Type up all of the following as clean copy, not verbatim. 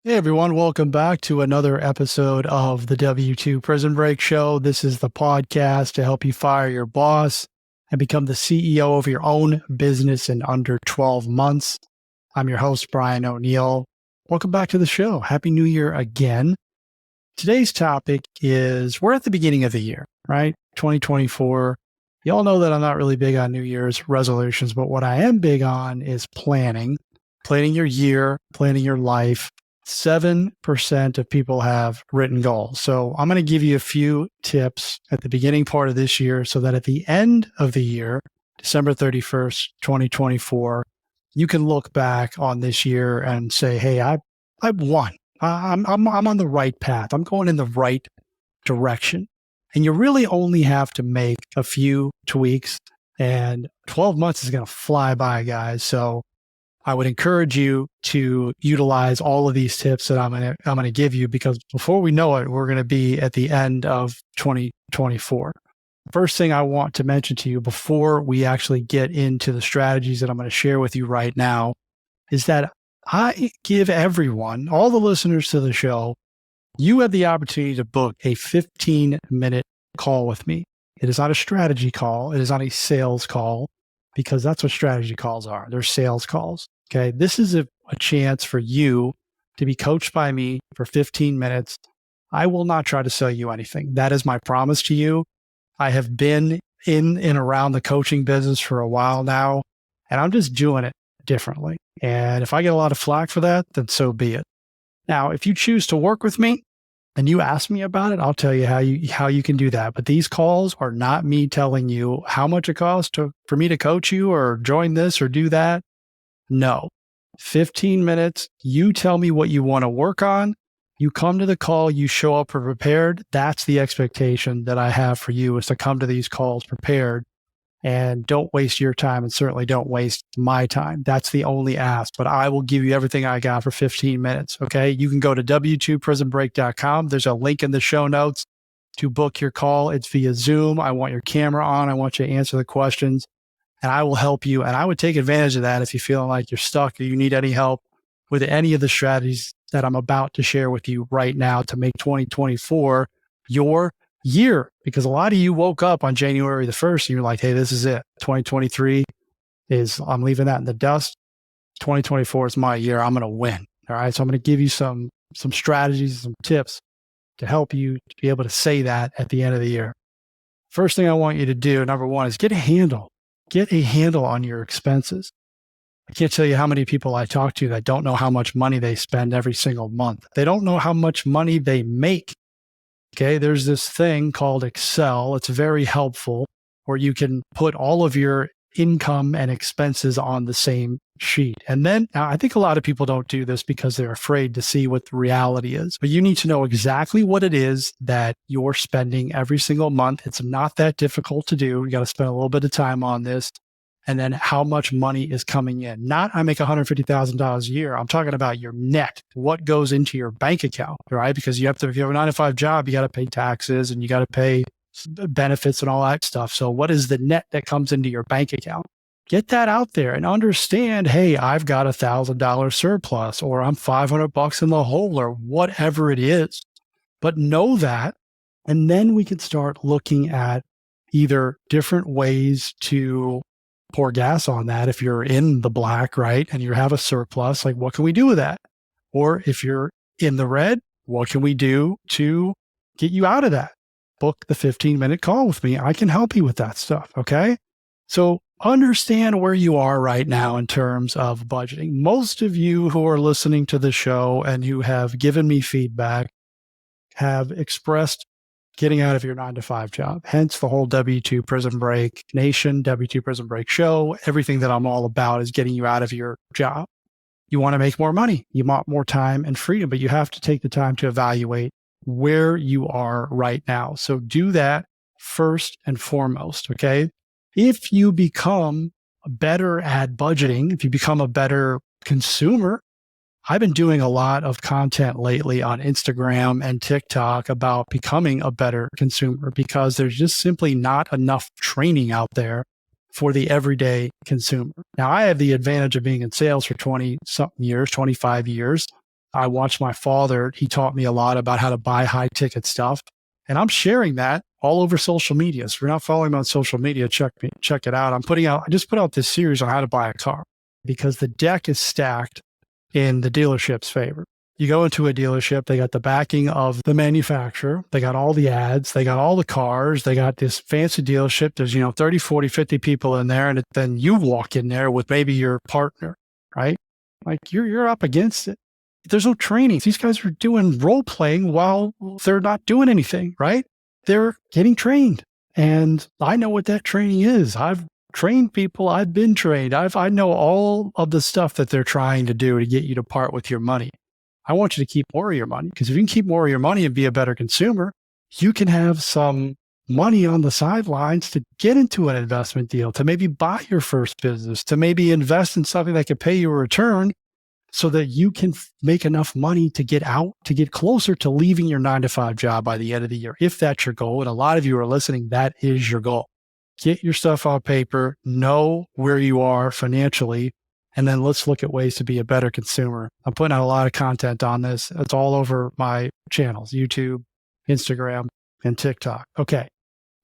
Hey everyone, welcome back to another episode of the W2 Prison Break Show. This is the podcast to help you fire your boss and become the CEO of your own business in under 12 months. I'm your host, Brian O'Neill. Welcome back to the show. Happy New Year again. Today's topic is we're at the beginning of the year, right? 2024. You all know that I'm not really big on New Year's resolutions, but what I am big on is planning your year, planning your life. 7% of people have written goals. So I'm going to give you a few tips at the beginning part of this year so that at the end of the year, December 31st, 2024, you can look back on this year and say, hey, I won. I'm on the right path. I'm going in the right direction. And you really only have to make a few tweaks, and 12 months is going to fly by, guys. So I would encourage you to utilize all of these tips that I'm going to give you, because before we know it, we're going to be at the end of 2024. First thing I want to mention to you before we actually get into the strategies that I'm going to share with you right now is that I give everyone, all the listeners to the show, you have the opportunity to book a 15-minute call with me. It is not a strategy call. It is not a sales call, because that's what strategy calls are. They're sales calls. Okay. This is a chance for you to be coached by me for 15 minutes. I will not try to sell you anything. That is my promise to you. I have been in and around the coaching business for a while now, and I'm just doing it differently. And if I get a lot of flack for that, then so be it. Now, if you choose to work with me and you ask me about it, I'll tell you how you can do that. But these calls are not me telling you how much it costs for me to coach you or join this or do that. No. 15 minutes, you tell me what you want to work on. You come to the call, you show up prepared. That's the expectation that I have for you, is to come to these calls prepared. And don't waste your time, and certainly don't waste my time. That's the only ask, but I will give you everything I got for 15 minutes. Okay. You can go to w2prisonbreak.com. There's a link in the show notes to book your call. It's via Zoom. I want your camera on. I want you to answer the questions, and I will help you. And I would take advantage of that if you're feeling like you're stuck or you need any help with any of the strategies that I'm about to share with you right now to make 2024 your year. Because a lot of you woke up on January the 1st and you're like, hey, this is it. 2023 I'm leaving that in the dust. 2024 is my year. I'm going to win. All right. So I'm going to give you some strategies, some tips to help you to be able to say that at the end of the year. First thing I want you to do, number one, is get a handle on your expenses. I can't tell you how many people I talk to that don't know how much money they spend every single month. They don't know how much money they make. Okay, there's this thing called Excel. It's very helpful, where you can put all of your income and expenses on the same sheet. And then I think a lot of people don't do this because they're afraid to see what the reality is. But you need to know exactly what it is that you're spending every single month. It's not that difficult to do. You got to spend a little bit of time on this. And then how much money is coming in. Not I make $150,000 a year. I'm talking about your net, what goes into your bank account, right? Because if you have a 9-to-5 job, you got to pay taxes and you got to pay benefits and all that stuff. So what is the net that comes into your bank account? Get that out there and understand, hey, I've got $1,000 surplus, or I'm $500 in the hole, or whatever it is. But know that, and then we can start looking at either different ways to pour gas on that. If you're in the black, right, and you have a surplus, like what can we do with that? Or if you're in the red, what can we do to get you out of that? Book the 15-minute call with me. I can help you with that stuff. Okay. So understand where you are right now in terms of budgeting. Most of you who are listening to the show and who have given me feedback have expressed getting out of your 9-to-5 job. Hence the whole W2 Prison Break Nation, W2 Prison Break Show. Everything that I'm all about is getting you out of your job. You want to make more money. You want more time and freedom, but you have to take the time to evaluate where you are right now. So do that first and foremost. Okay. If you become better at budgeting, if you become a better consumer, I've been doing a lot of content lately on Instagram and TikTok about becoming a better consumer, because there's just simply not enough training out there for the everyday consumer. Now, I have the advantage of being in sales for 20-something years, 25 years. I watched my father. He taught me a lot about how to buy high ticket stuff. And I'm sharing that all over social media. So if you're not following me on social media, check it out. I just put out this series on how to buy a car because the deck is stacked in the dealership's favor. You go into a dealership, they got the backing of the manufacturer. They got all the ads. They got all the cars. They got this fancy dealership. There's, 30, 40, 50 people in there. And then you walk in there with maybe your partner, right? Like you're up against it. There's no training. These guys are doing role playing while they're not doing anything, right? They're getting trained. And I know what that training is. I've trained people. I've been trained. I know all of the stuff that they're trying to do to get you to part with your money. I want you to keep more of your money because if you can keep more of your money and be a better consumer, you can have some money on the sidelines to get into an investment deal, to maybe buy your first business, to maybe invest in something that could pay you a return so that you can make enough money to get out, to get closer to leaving your 9-to-5 job by the end of the year. If that's your goal, and a lot of you are listening, that is your goal. Get your stuff on paper, know where you are financially, and then let's look at ways to be a better consumer. I'm putting out a lot of content on this. It's all over my channels, YouTube, Instagram, and TikTok. Okay.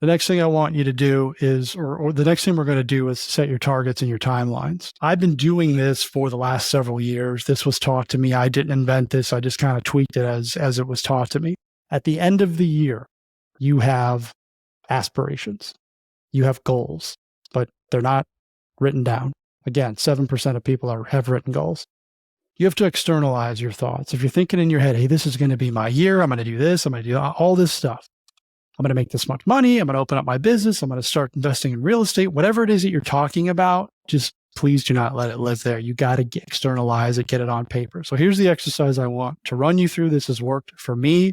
The next thing I want you to do is, or the next thing we're going to do is set your targets and your timelines. I've been doing this for the last several years. This was taught to me. I didn't invent this. I just kind of tweaked it as it was taught to me. At the end of the year, you have aspirations. You have goals, but they're not written down. Again, 7% of people have written goals. You have to externalize your thoughts. If you're thinking in your head, hey, this is going to be my year. I'm going to do this. I'm going to do all this stuff. I'm going to make this much money. I'm going to open up my business. I'm going to start investing in real estate. Whatever it is that you're talking about, just please do not let it live there. You got to externalize it, get it on paper. So here's the exercise I want to run you through. This has worked for me.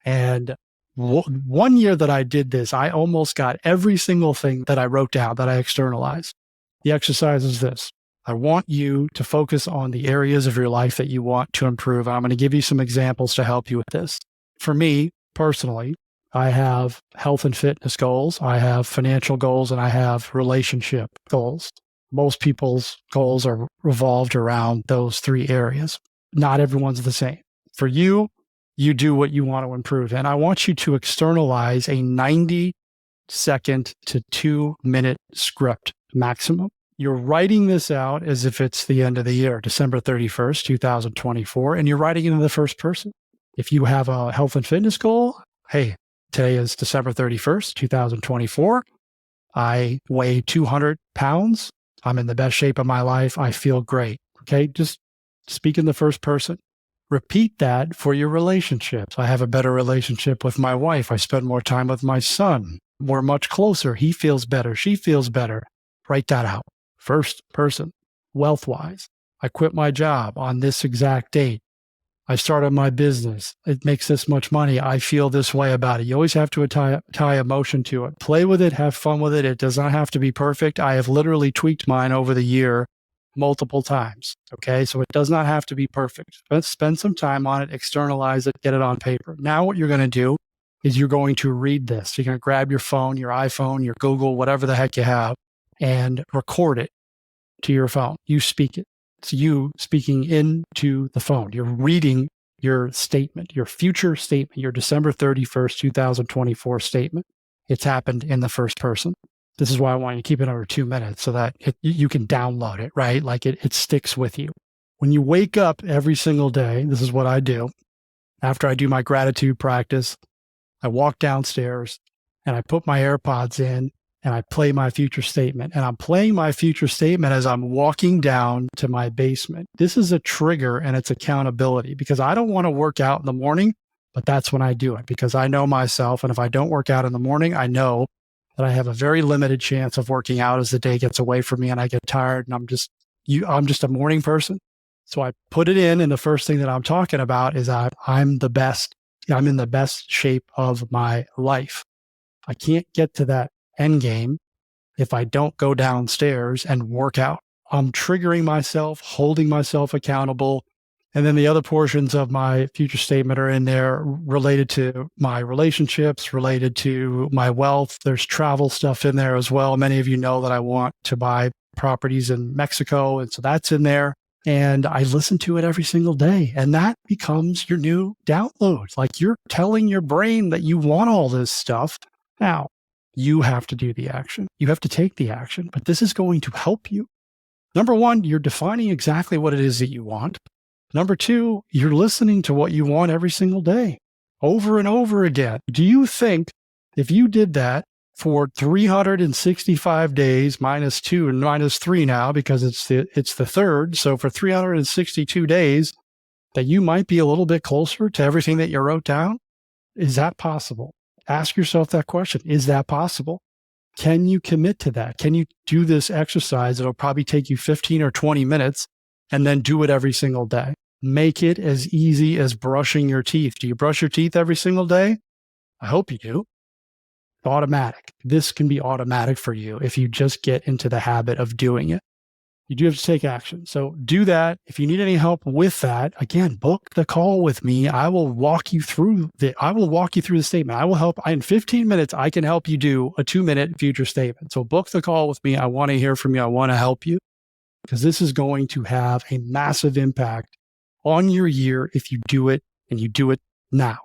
And one year that I did this, I almost got every single thing that I wrote down that I externalized. The exercise is this. I want you to focus on the areas of your life that you want to improve. I'm going to give you some examples to help you with this. For me, personally, I have health and fitness goals, I have financial goals, and I have relationship goals. Most people's goals are revolved around those three areas. Not everyone's the same. For you, you do what you want to improve. And I want you to externalize a 90-second to 2-minute script maximum. You're writing this out as if it's the end of the year, December 31st, 2024, and you're writing it in the first person. If you have a health and fitness goal, hey, today is December 31st, 2024. I weigh 200 pounds. I'm in the best shape of my life. I feel great. Okay, just speak in the first person. Repeat that for your relationships. I have a better relationship with my wife. I spend more time with my son. We're much closer. He feels better. She feels better. Write that out. First person, wealth-wise. I quit my job on this exact date. I started my business. It makes this much money. I feel this way about it. You always have to tie emotion to it. Play with it. Have fun with it. It does not have to be perfect. I have literally tweaked mine over the year multiple times. Okay. So it does not have to be perfect. But spend some time on it, externalize it, get it on paper. Now what you're going to do is you're going to read this. You're going to grab your phone, your iPhone, your Google, whatever the heck you have, and record it to your phone. You speak it. It's you speaking into the phone. You're reading your statement, your future statement, your December 31st, 2024 statement. It's happened in the first person. This is why I want you to keep it over 2 minutes so that you can download it, right? Like it sticks with you. When you wake up every single day, this is what I do. After I do my gratitude practice, I walk downstairs and I put my AirPods in and I play my future statement. And I'm playing my future statement as I'm walking down to my basement. This is a trigger and it's accountability because I don't want to work out in the morning, but that's when I do it because I know myself. And if I don't work out in the morning, I know that I have a very limited chance of working out as the day gets away from me and I get tired and I'm just a morning person. So I put it in and the first thing that I'm talking about is I'm the best. I'm in the best shape of my life. I can't get to that end game if I don't go downstairs and work out. I'm triggering myself, holding myself accountable. And then the other portions of my future statement are in there related to my relationships, related to my wealth. There's travel stuff in there as well. Many of you know that I want to buy properties in Mexico. And so that's in there. And I listen to it every single day. And that becomes your new download. Like you're telling your brain that you want all this stuff. Now, you have to do the action. You have to take the action, but this is going to help you. Number one, you're defining exactly what it is that you want. Number two, you're listening to what you want every single day, over and over again. Do you think if you did that for 365 days, minus 2 and minus 3 now, because it's the third, so for 362 days, that you might be a little bit closer to everything that you wrote down? Is that possible? Ask yourself that question. Is that possible? Can you commit to that? Can you do this exercise? It'll probably take you 15 or 20 minutes and then do it every single day. Make it as easy as brushing your teeth. Do you brush your teeth every single day? I hope you do. Automatic. This can be automatic for you if you just get into the habit of doing it. You do have to take action. So do that. If you need any help with that, again, book the call with me. I will walk you through the statement. I will help. In 15 minutes, I can help you do a 2-minute future statement. So book the call with me. I want to hear from you. I want to help you because this is going to have a massive impact on your year if you do it and you do it now.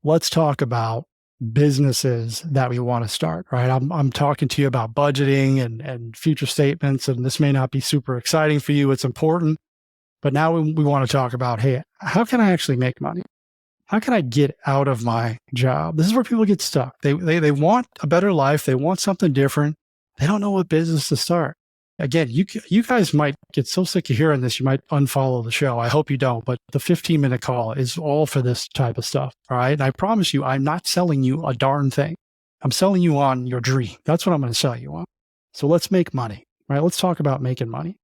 Let's talk about businesses that we want to start, right? I'm talking to you about budgeting and future statements, and this may not be super exciting for you. It's important, but now we want to talk about, hey, how can I actually make money? How can I get out of my job? This is where people get stuck. They want a better life. They want something different. They don't know what business to start. Again, you guys might get so sick of hearing this, you might unfollow the show. I hope you don't, but the 15-minute call is all for this type of stuff, all right? And I promise you, I'm not selling you a darn thing. I'm selling you on your dream. That's what I'm going to sell you on. So let's make money, right? Let's talk about making money.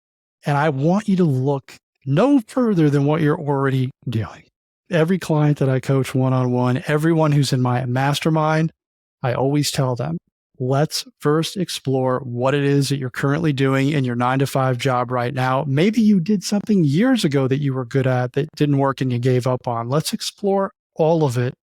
And I want you to look no further than what you're already doing. Every client that I coach one-on-one, everyone who's in my mastermind, I always tell them, let's first explore what it is that you're currently doing in your 9-to-5 job right now. Maybe you did something years ago that you were good at that didn't work and you gave up on. Let's explore all of it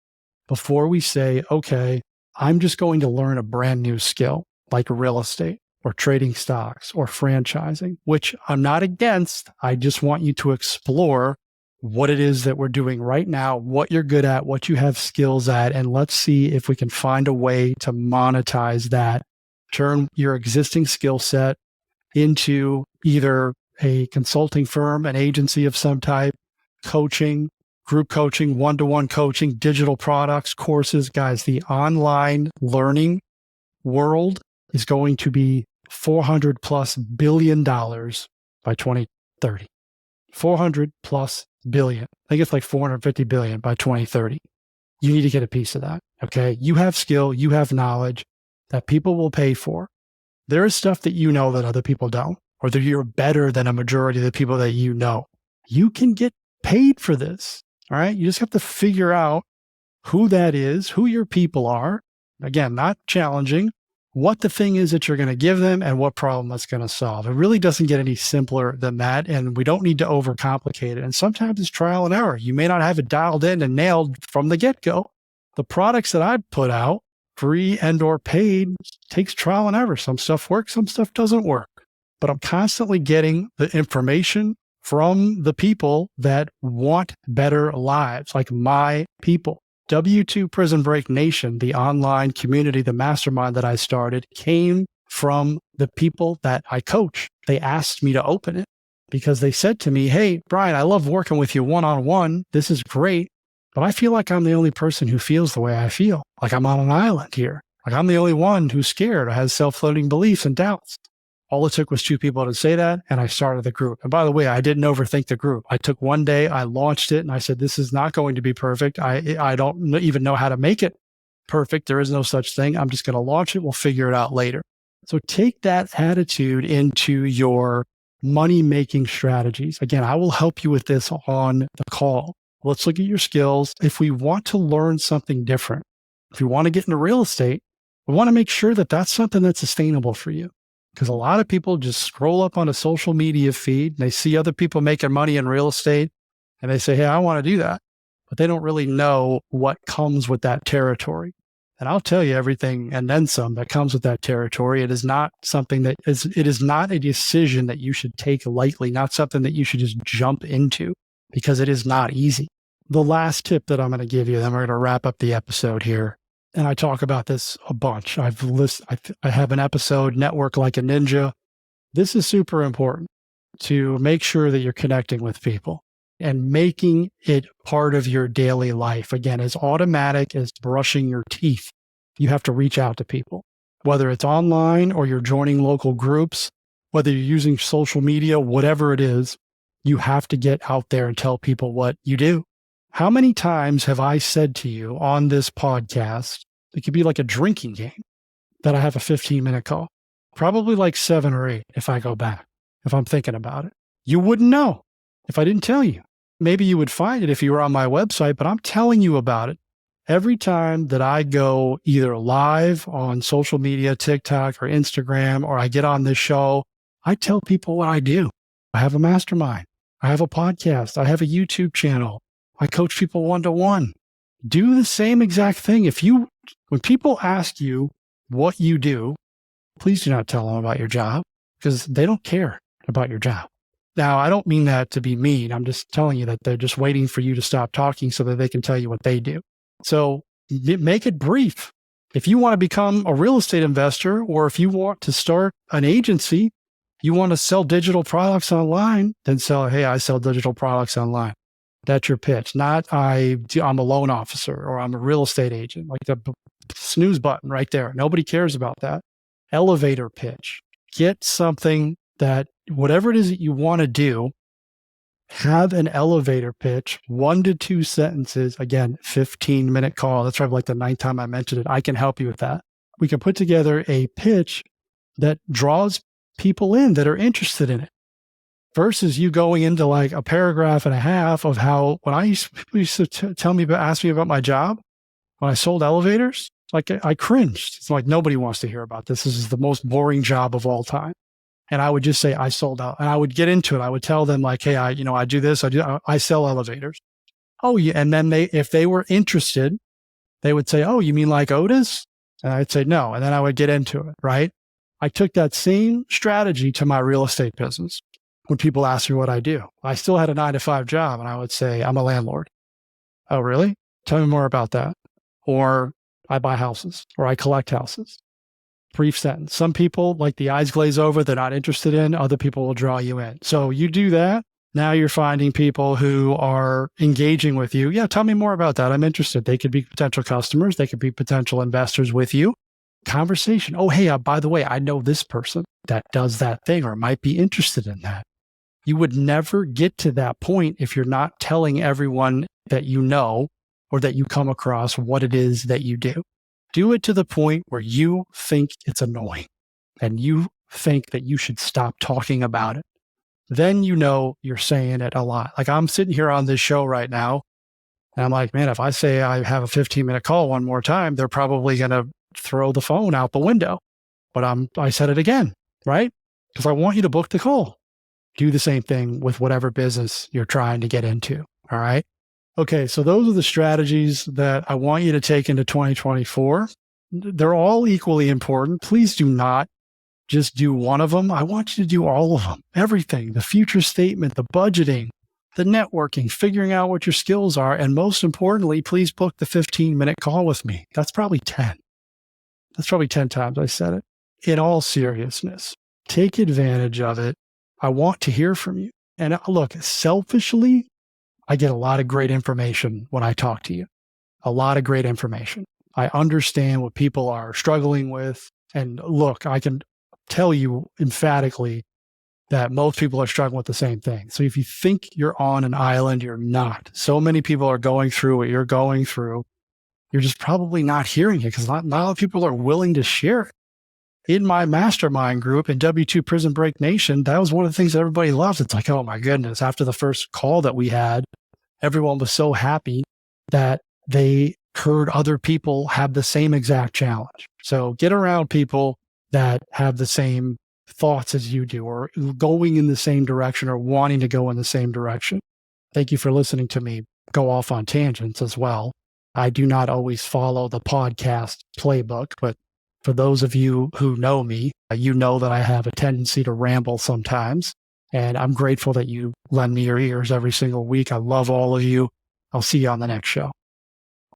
before we say, okay, I'm just going to learn a brand new skill like real estate or trading stocks or franchising, which I'm not against. I just want you to explore what it is that we're doing right now, what you're good at, what you have skills at, and let's see if we can find a way to monetize that, turn your existing skill set into either a consulting firm, an agency of some type, coaching, group coaching, one-to-one coaching, digital products, courses. Guys, the online learning world is going to be $400+ billion by 2030. 400+ billion. I think it's like 450 billion by 2030. You need to get a piece of that. Okay. You have skill, you have knowledge that people will pay for. There is stuff that you know that other people don't, or that you're better than a majority of the people that you know. You can get paid for this. All right. You just have to figure out who that is, who your people are. Again, not challenging, what the thing is that you're going to give them and what problem that's going to solve. It really doesn't get any simpler than that. And we don't need to overcomplicate it. And sometimes it's trial and error. You may not have it dialed in and nailed from the get-go. The products that I put out, free and or paid, takes trial and error. Some stuff works, some stuff doesn't work. But I'm constantly getting the information from the people that want better lives, like my people. W2 Prison Break Nation, the online community, the mastermind that I started, came from the people that I coach. They asked me to open it because they said to me, hey, Brian, I love working with you one-on-one. This is great, but I feel like I'm the only person who feels the way I feel. Like I'm on an island here. Like I'm the only one who's scared or has self-limiting beliefs and doubts. All it took was 2 people to say that, and I started the group. And by the way, I didn't overthink the group. I took one day, I launched it, and I said, this is not going to be perfect. I don't even know how to make it perfect. There is no such thing. I'm just going to launch it. We'll figure it out later. So take that attitude into your money-making strategies. Again, I will help you with this on the call. Let's look at your skills. If we want to learn something different, if you want to get into real estate, we want to make sure that that's something that's sustainable for you. Because a lot of people just scroll up on a social media feed and they see other people making money in real estate and they say, hey, I want to do that. But they don't really know what comes with that territory. And I'll tell you everything and then some that comes with that territory. It is not something that it is not a decision that you should take lightly, not something that you should just jump into, because it is not easy. The last tip that I'm going to give you, then we're going to wrap up the episode here. And I talk about this a bunch. I have an episode, Network Like a Ninja. This is super important to make sure that you're connecting with people and making it part of your daily life. Again, as automatic as brushing your teeth, you have to reach out to people, whether it's online or you're joining local groups, whether you're using social media, whatever it is, you have to get out there and tell people what you do. How many times have I said to you on this podcast, it could be like a drinking game, that I have a 15-minute call? Probably like 7 or 8 if I go back, if I'm thinking about it. You wouldn't know if I didn't tell you. Maybe you would find it if you were on my website, but I'm telling you about it. Every time that I go either live on social media, TikTok or Instagram, or I get on this show, I tell people what I do. I have a mastermind. I have a podcast. I have a YouTube channel. I coach people one-to-one. Do the same exact thing. When people ask you what you do, please do not tell them about your job, because they don't care about your job. Now, I don't mean that to be mean. I'm just telling you that they're just waiting for you to stop talking so that they can tell you what they do. So make it brief. If you want to become a real estate investor, or if you want to start an agency, you want to sell digital products online, then I sell digital products online. That's your pitch. Not I'm a loan officer or I'm a real estate agent, like the snooze button right there. Nobody cares about that. Elevator pitch. Get something that, whatever it is that you want to do, have an elevator pitch, 1 to 2 sentences. Again, 15-minute call. That's probably like the 9th time I mentioned it. I can help you with that. We can put together a pitch that draws people in that are interested in it, versus you going into like a paragraph and a half of how, when people used to ask me about my job when I sold elevators, like I cringed. It's like, nobody wants to hear about this. This is the most boring job of all time. And I would just say, I sold out, and I would get into it. I would tell them like, hey, I do this. I sell elevators. Oh, yeah. And then if they were interested, they would say, oh, you mean like Otis? And I'd say, no. And then I would get into it, right? I took that same strategy to my real estate business. When people ask me what I do, I still had a 9-to-5 job, and I would say, I'm a landlord. Oh, really? Tell me more about that. Or I buy houses, or I collect houses. Brief sentence. Some people, like, the eyes glaze over, they're not interested in. Other people will draw you in. So you do that. Now you're finding people who are engaging with you. Yeah, tell me more about that. I'm interested. They could be potential customers. They could be potential investors with you. Conversation. Oh, hey, by the way, I know this person that does that thing, or might be interested in that. You would never get to that point if you're not telling everyone that you know or that you come across what it is that you do. Do it to the point where you think it's annoying and you think that you should stop talking about it. Then you're saying it a lot. Like, I'm sitting here on this show right now, and I'm like, man, if I say I have a 15-minute call one more time, they're probably going to throw the phone out the window. But I said it again, right? Because I want you to book the call. Do the same thing with whatever business you're trying to get into. All right. Okay. So those are the strategies that I want you to take into 2024. They're all equally important. Please do not just do one of them. I want you to do all of them, everything, the future statement, the budgeting, the networking, figuring out what your skills are. And most importantly, please book the 15-minute call with me. That's probably 10. That's probably 10 times I said it. In all seriousness, take advantage of it. I want to hear from you. And look, selfishly, I get a lot of great information when I talk to you. A lot of great information. I understand what people are struggling with. And look, I can tell you emphatically that most people are struggling with the same thing. So if you think you're on an island, you're not. So many people are going through what you're going through. You're just probably not hearing it because not a lot of people are willing to share it. In my mastermind group in W2 Prison Break Nation, that was one of the things that everybody loves. It's like, oh my goodness, after the first call that we had, everyone was so happy that they heard other people have the same exact challenge. So get around people that have the same thoughts as you do, or going in the same direction, or wanting to go in the same direction. Thank you for listening to me go off on tangents as well. I do not always follow the podcast playbook, but for those of you who know me, you know that I have a tendency to ramble sometimes. And I'm grateful that you lend me your ears every single week. I love all of you. I'll see you on the next show.